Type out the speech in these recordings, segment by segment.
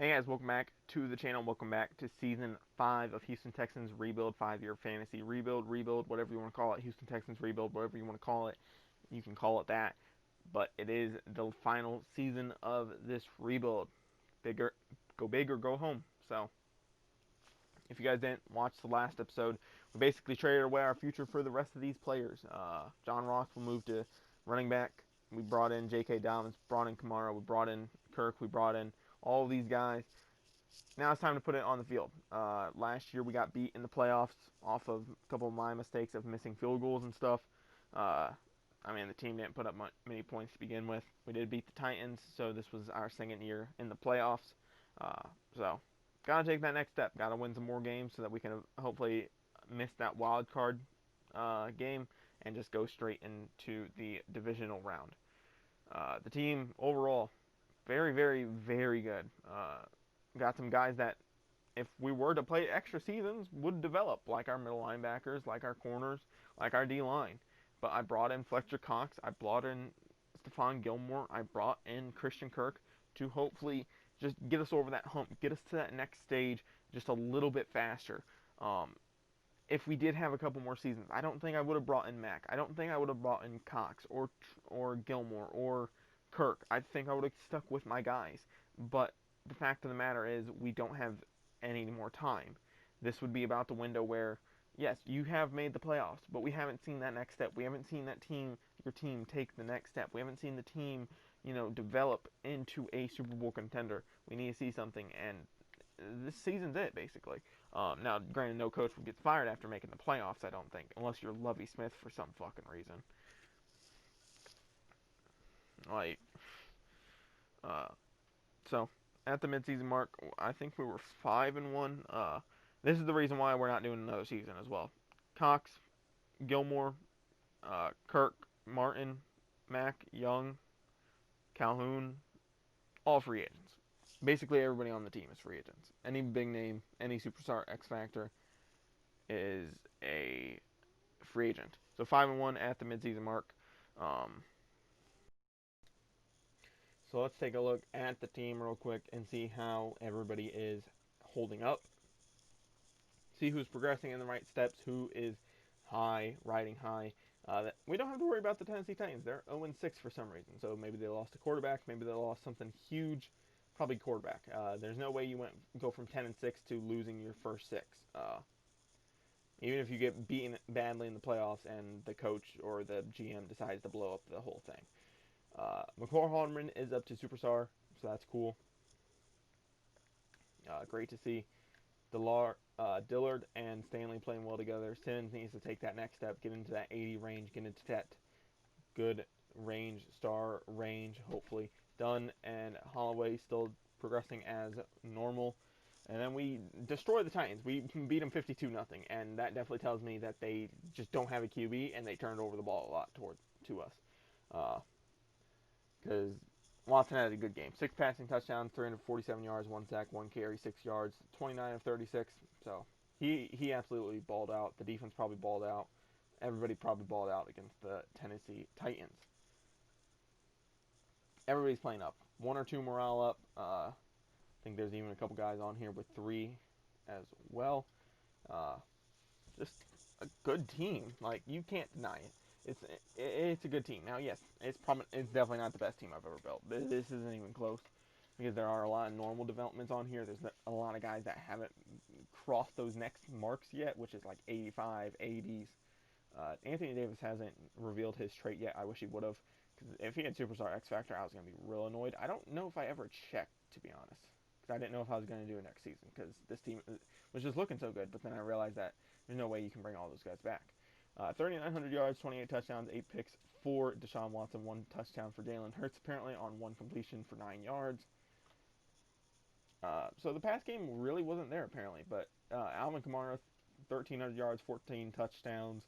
Hey guys, welcome back to the channel. Welcome back to Season 5 of Houston Texans Rebuild, 5-year fantasy rebuild, whatever you want to call it. Houston Texans Rebuild, whatever you want to call it. You can call it that. But it is the final season of this rebuild. Bigger, go big or go home. So, if you guys didn't watch the last episode, we basically traded away our future for the rest of these players. John Ross will move to running back. We brought in J.K. Dobbins, brought in Kamara, we brought in Kirk, we brought in all of these guys. Now it's time to put it on the field. Last year we got beat in the playoffs off of a couple of my mistakes of missing field goals and stuff. Uh, the team didn't put up many points to begin with. We did beat the Titans, so this was our second year in the playoffs. So, gotta take that next step. Gotta win some more games so that we can hopefully miss that wild card game and just go straight into the divisional round. The team overall, very, very, very good. Got some guys that, if we were to play extra seasons, would develop, like our middle linebackers, like our corners, like our D line. But I brought in Fletcher Cox, I brought in Stephon Gilmore, I brought in Christian Kirk to hopefully just get us over that hump, get us to that next stage just a little bit faster. If we did have a couple more seasons, I don't think I would have brought in Mack. I don't think I would have brought in Cox or Gilmore or Kirk. I think I would have stuck with my guys. But the fact of the matter is, we don't have any more time. This would be about the window where, yes, you have made the playoffs, but we haven't seen that next step. We haven't seen your team take the next step. We haven't seen the team, develop into a Super Bowl contender. We need to see something, and this season's it, basically. Now, granted, no coach would get fired after making the playoffs, I don't think, unless you're Lovie Smith for some fucking reason. Like, uh, so at the midseason mark, I think we were 5-1. This is the reason why we're not doing another season as well. Cox, Gilmore, Kirk, Martin, Mack, Young, Calhoun, all free agents. Basically, everybody on the team is free agents. Any big name, any superstar X Factor is a free agent. So 5-1 at the midseason mark. So let's take a look at the team real quick and see how everybody is holding up. See who's progressing in the right steps, who is riding high. We don't have to worry about the Tennessee Titans. They're 0-6 for some reason. So maybe they lost a quarterback, maybe they lost something huge. Probably quarterback. There's no way you go from 10-6 to losing your first six. Even if you get beaten badly in the playoffs and the coach or the GM decides to blow up the whole thing. McCall Hardman is up to superstar, so that's cool. Great to see. Dillard and Stanley playing well together. Simmons needs to take that next step, get into that 80 range, get into that good range, star range, hopefully. Dunn and Holloway still progressing as normal. And then we destroy the Titans. We beat them 52-0, and that definitely tells me that they just don't have a QB, and they turned over the ball a lot to us. Because Watson had a good game. 6 passing touchdowns, 347 yards, 1 sack, 1 carry, 6 yards, 29 of 36. So he absolutely balled out. The defense probably balled out. Everybody probably balled out against the Tennessee Titans. Everybody's playing up. 1 or 2 morale up. I think there's even a couple guys on here with 3 as well. Just a good team. Like, you can't deny it. It's a good team. Now, yes, it's definitely not the best team I've ever built. This isn't even close because there are a lot of normal developments on here. There's a lot of guys that haven't crossed those next marks yet, which is like 85, 80s. Anthony Davis hasn't revealed his trait yet. I wish he would have. Because if he had Superstar X Factor, I was going to be real annoyed. I don't know if I ever checked, to be honest. Because I didn't know if I was going to do it next season. Because this team was just looking so good. But then I realized that there's no way you can bring all those guys back. 3,900 yards, 28 touchdowns, 8 picks for Deshaun Watson, 1 touchdown for Jalen Hurts, apparently on 1 completion for 9 yards. So the pass game really wasn't there, apparently. But Alvin Kamara, 1,300 yards, 14 touchdowns.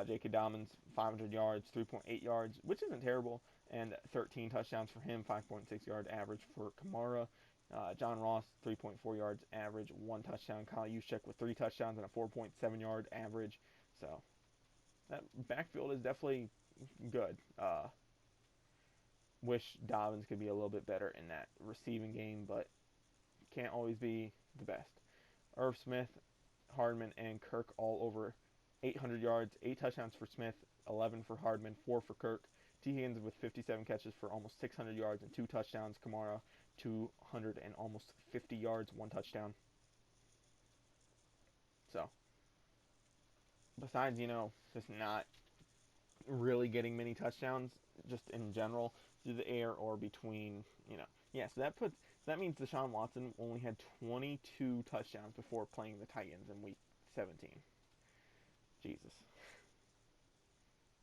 J.K. Dobbins, 500 yards, 3.8 yards, which isn't terrible, and 13 touchdowns for him, 5.6 yard average for Kamara. John Ross, 3.4 yards average, 1 touchdown. Kyle Juszczyk with 3 touchdowns and a 4.7 yard average. So that backfield is definitely good. Wish Dobbins could be a little bit better in that receiving game, but can't always be the best. Irv Smith, Hardman, and Kirk all over 800 yards, 8 touchdowns for Smith, 11 for Hardman, 4 for Kirk. T. Higgins with 57 catches for almost 600 yards and 2 touchdowns. Kamara, 200 and almost 50 yards, 1 touchdown. So, besides, just not really getting many touchdowns, just in general, through the air or between, so that means Deshaun Watson only had 22 touchdowns before playing the Titans in Week 17. Jesus.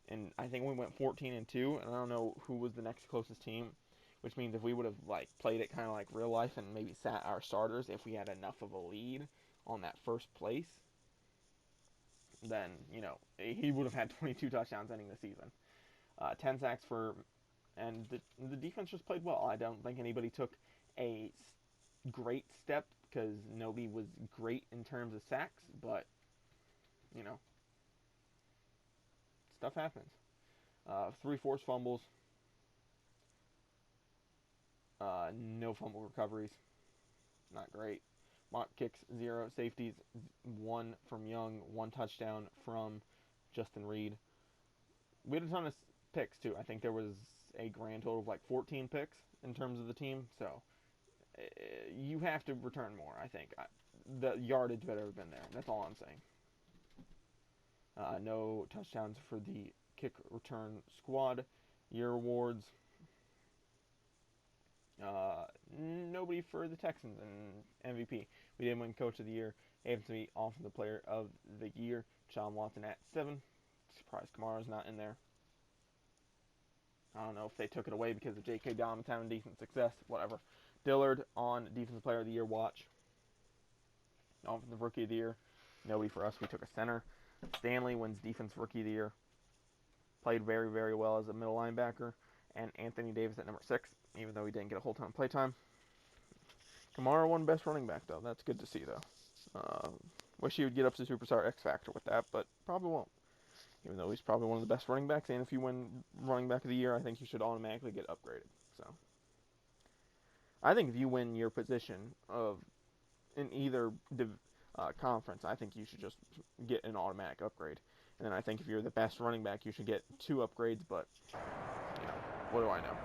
And I think we went 14-2, and I don't know who was the next closest team, which means if we would have played it kind of like real life and maybe sat our starters if we had enough of a lead on that first place, then he would have had 22 touchdowns ending the season. 10 sacks and the defense just played well. I don't think anybody took a great step because nobody was great in terms of sacks, but stuff happens. 3 forced fumbles, no fumble recoveries, not great. Mock kicks, 0. Safeties, 1 from Young, 1 touchdown from Justin Reed. We had a ton of picks, too. I think there was a grand total of 14 picks in terms of the team. So, you have to return more, I think. The yardage better have been there. That's all I'm saying. No touchdowns for the kick return squad. Year awards. Nobody for the Texans and MVP. We didn't win Coach of the Year. Happens to be Offensive Player of the Year. Deshaun Watson at 7. Surprised Kamara's not in there. I don't know if they took it away because of J.K. Dobbins having decent success. Whatever. Dillard on Defensive Player of the Year watch. Offensive Rookie of the Year. Nobody for us. We took a center. Stanley wins Defensive Rookie of the Year. Played very, very well as a middle linebacker. And Anthony Davis at number 6, even though he didn't get a whole ton of play time. Kamara won Best Running Back, though. That's good to see, though. Wish he would get up to Superstar X Factor with that, but probably won't. Even though he's probably one of the best running backs, and if you win Running Back of the Year, I think you should automatically get upgraded. So, I think if you win your position in either conference, I think you should just get an automatic upgrade. And then I think if you're the best running back, you should get 2 upgrades, but, what do I know?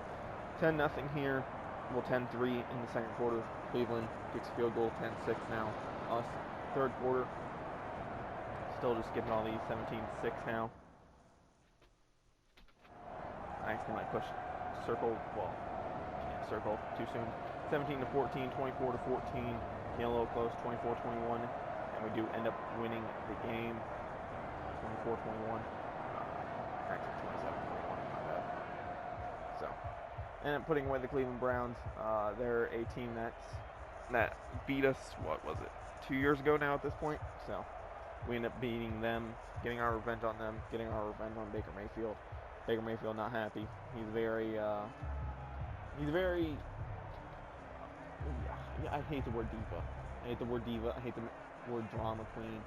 10-0 here. Well, 10-3 in the second quarter. Cleveland kicks a field goal, 10-6 now. Us, third quarter. Still just getting all these 17-6 now. I accidentally pushed circle. Well, yeah, circle too soon. 17-14, 24-14. Getting a little close, 24-21. And we do end up winning the game. 24-21. Actually, 27-21. My bad. So, and then putting away the Cleveland Browns. They're a team that beat us, what was it, 2 years ago now at this point? So, we end up beating them, getting our revenge on them, getting our revenge on Baker Mayfield. Baker Mayfield not happy. He's very, I hate the word diva. I hate the word diva. I hate the word drama queen.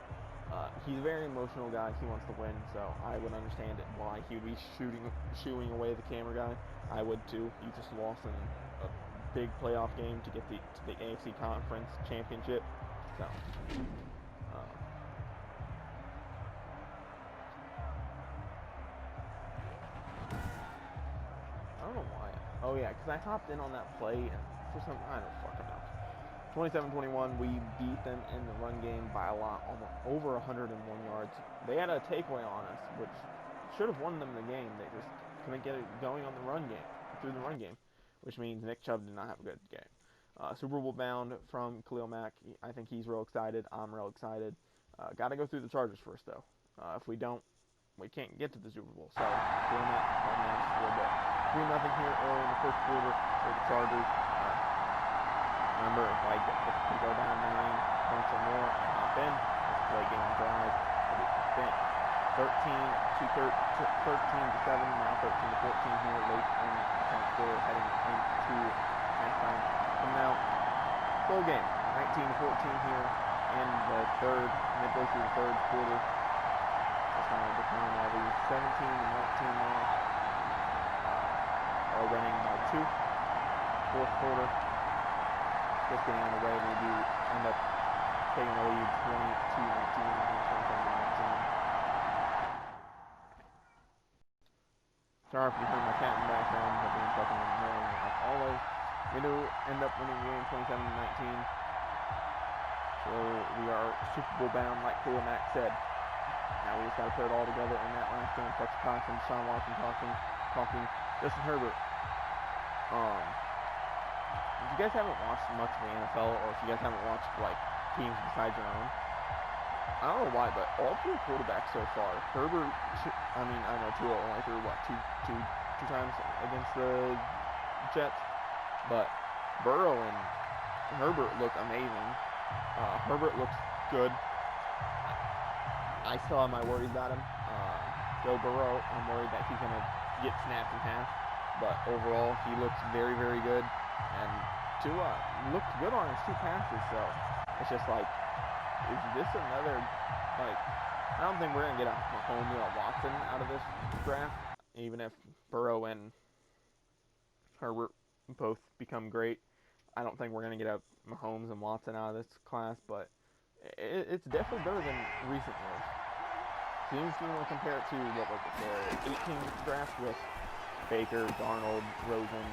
He's a very emotional guy. He wants to win, so I would understand why he would be shooing away the camera guy. I would too. He just lost in a big playoff game to get to the AFC Conference Championship. So, I don't know why. Oh yeah, because I hopped in on that play and for some I don't fucking know. 27-21, we beat them in the run game by a lot, almost over 101 yards. They had a takeaway on us, which should have won them the game. They just couldn't get it going on the run game, which means Nick Chubb did not have a good game. Super Bowl bound from Khalil Mack. I think he's real excited. I'm real excited. Got to go through the Chargers first, though. If we don't, we can't get to the Super Bowl. So, doing that, calm down just a little bit. 3-0 here early in the first quarter for the Chargers. Remember, if we go down 9 points or more, I hop in. Let's play game drive. 13-7, now 13-14 here late in the second quarter, heading into halftime. And now, slow game. 19-14 here in the third, midway through the third quarter. Just going to decline all these 17-19 now. Are winning by 2. Fourth quarter. just getting on the way. We do end up taking the lead 22-19, 27-19. Sorry if you heard my cat in the background, but being fucking annoying like always. We do end up winning the game 27-19. So we are Super Bowl bound, like Khalil Mack said. Now we just got to put it all together in that last game. Fletcher Cox and Deshaun Watson talking. Justin Herbert. If you guys haven't watched much of the NFL, or if you guys haven't watched like teams besides your own, I don't know why, but all three quarterbacks so far, Herbert. I know Tua only threw two times against the Jets, but Burrow and Herbert look amazing. Herbert looks good. I still have my worries about him. Joe Burrow, I'm worried that he's gonna get snapped in half, but overall he looks very, very good. And Tua looked good on his two passes, so it's just like, is this another, like, I don't think we're going to get a Mahomes or a Watson out of this draft, even if Burrow and Herbert both become great. I don't think we're going to get a Mahomes and Watson out of this class, but it's definitely better than recent years. Seems to want to compare it to, what was it, the 18 draft with Baker, Darnold, Rosen,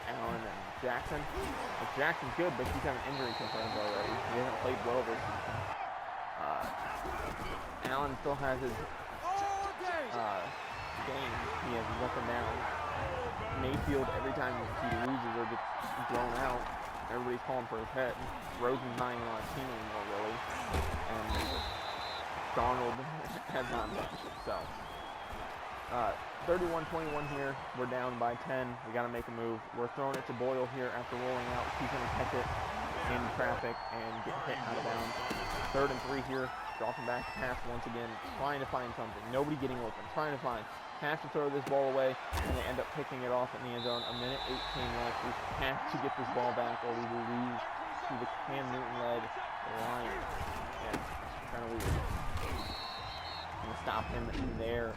Allen, and Jackson. Like, Jackson's good, but he's having injury concerns already. He hasn't played well this season. Allen still has his game. He has his up and down. Mayfield, every time he loses or gets blown out, everybody's calling for his head. Rosen's not even on his team anymore, really. And Darnold has not much. So, 31-21 here. We're down by 10. We got to make a move. We're throwing it to Boyle here after rolling out. He's going to catch it in traffic and get hit out of bounds. 3rd and 3 here. Dropping back to pass once again. Trying to find something. Nobody getting open. Trying to find. Have to throw this ball away, and they end up picking it off in the end zone. A minute 18 left. We have to get this ball back, or we will lose to the Cam Newton-led Lions. Yeah, it's kind of weird. I'm going to stop him there. I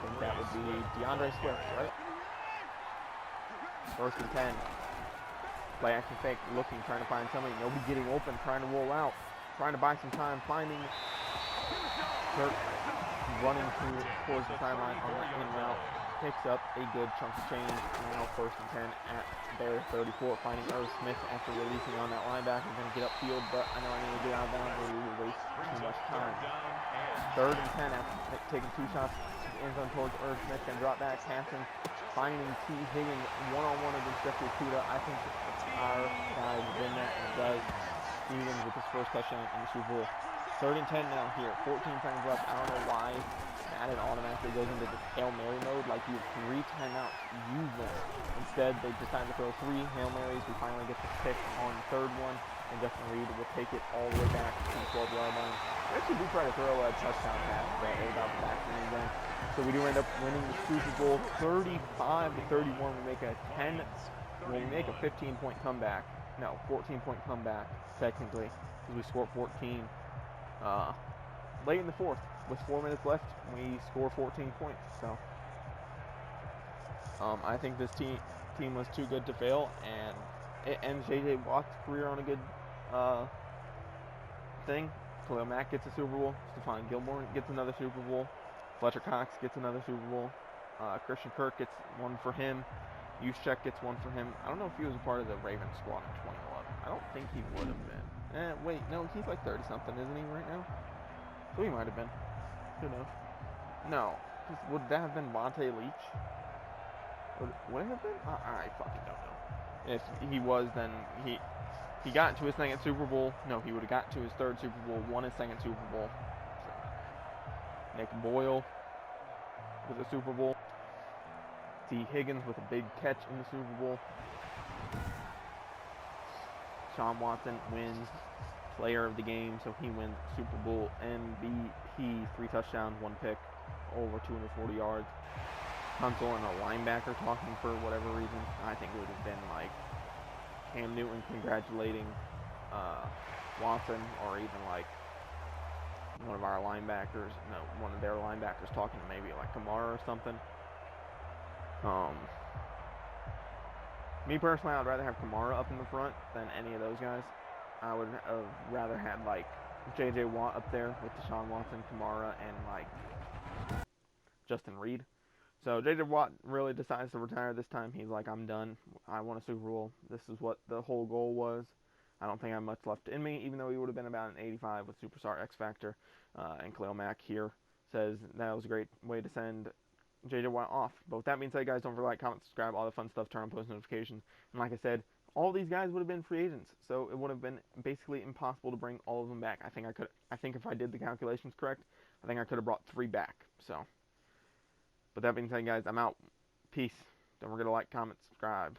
think that would be DeAndre Swift, right? 1st and 10. Play action fake, looking, trying to find somebody. Nobody getting open, trying to roll out. Trying to buy some time, finding Kirk running towards the sideline on that in route. Picks up a good chunk of change. Now 1st and 10 at their 34. Finding Irv Smith after releasing on that linebacker. Going to get upfield, but I know I need to get out of bounds or we will waste too much time. 3rd and 10 after taking 2 shots to the end zone towards Irv Smith. Can drop back, passing, finding T. Higgins one-on-one against Jeffrey Okudah. I think our guy would win that, and it does. Higgins with his first touchdown in the Super Bowl. 3rd and 10 now here. 14 seconds left. I don't know why Madden automatically goes into this Hail Mary mode. Like, you have 3 timeouts. Use them. Instead, they decide to throw 3 Hail Marys. We finally get the pick on the 3rd one. And Justin Reed will take it all the way back to the 12-yard line. We actually do try to throw a touchdown pass, but it was out the back end again. So we do end up winning the Super Bowl 35-31. We make a 15-point comeback. No, 14-point comeback, technically, because we scored 14. Late in the 4th, with 4 minutes left, we score 14 points. So, I think this team was too good to fail, and it ends J.J. Watt's career on a good thing. Khalil Mack gets a Super Bowl. Stephon Gilmore gets another Super Bowl. Fletcher Cox gets another Super Bowl. Christian Kirk gets one for him. Juszczyk gets one for him. I don't know if he was a part of the Ravens squad in 2011. I don't think he would have been. Wait, no, he's like 30-something, isn't he, right now? So he might have been. Who knows? No. Would that have been Vontae Leach? Would it have been? I fucking don't know. If he was, then he got into his 2nd Super Bowl. No, he would have got to his 3rd Super Bowl, won his 2nd Super Bowl. So, Nick Boyle with a Super Bowl. T. Higgins with a big catch in the Super Bowl. Sean Watson wins player of the game, so he wins Super Bowl MVP, 3 touchdowns, 1 pick, over 240 yards. Tunsil and a linebacker talking for whatever reason. I think it would have been like Cam Newton congratulating Watson, or even like one of our linebackers, one of their linebackers talking to maybe like Kamara or something. Me personally, I'd rather have Kamara up in the front than any of those guys. I would have rather had like J.J. Watt up there with Deshaun Watson, Kamara, and like Justin Reed. So J.J. Watt really decides to retire this time. He's like, I'm done. I want a Super Bowl. This is what the whole goal was. I don't think I have much left in me, even though he would have been about an 85 with Superstar X Factor. And Khalil Mack here says that was a great way to send J.J. Watt off. But with that being said, guys, don't forget to like, comment, subscribe, all the fun stuff, turn on post notifications. And like I said, all these guys would have been free agents, so it would have been basically impossible to bring all of them back. I think if I did the calculations correct, I think I could have brought 3 back. So, but that being said, guys, I'm out. Peace. Don't forget to like, comment, subscribe.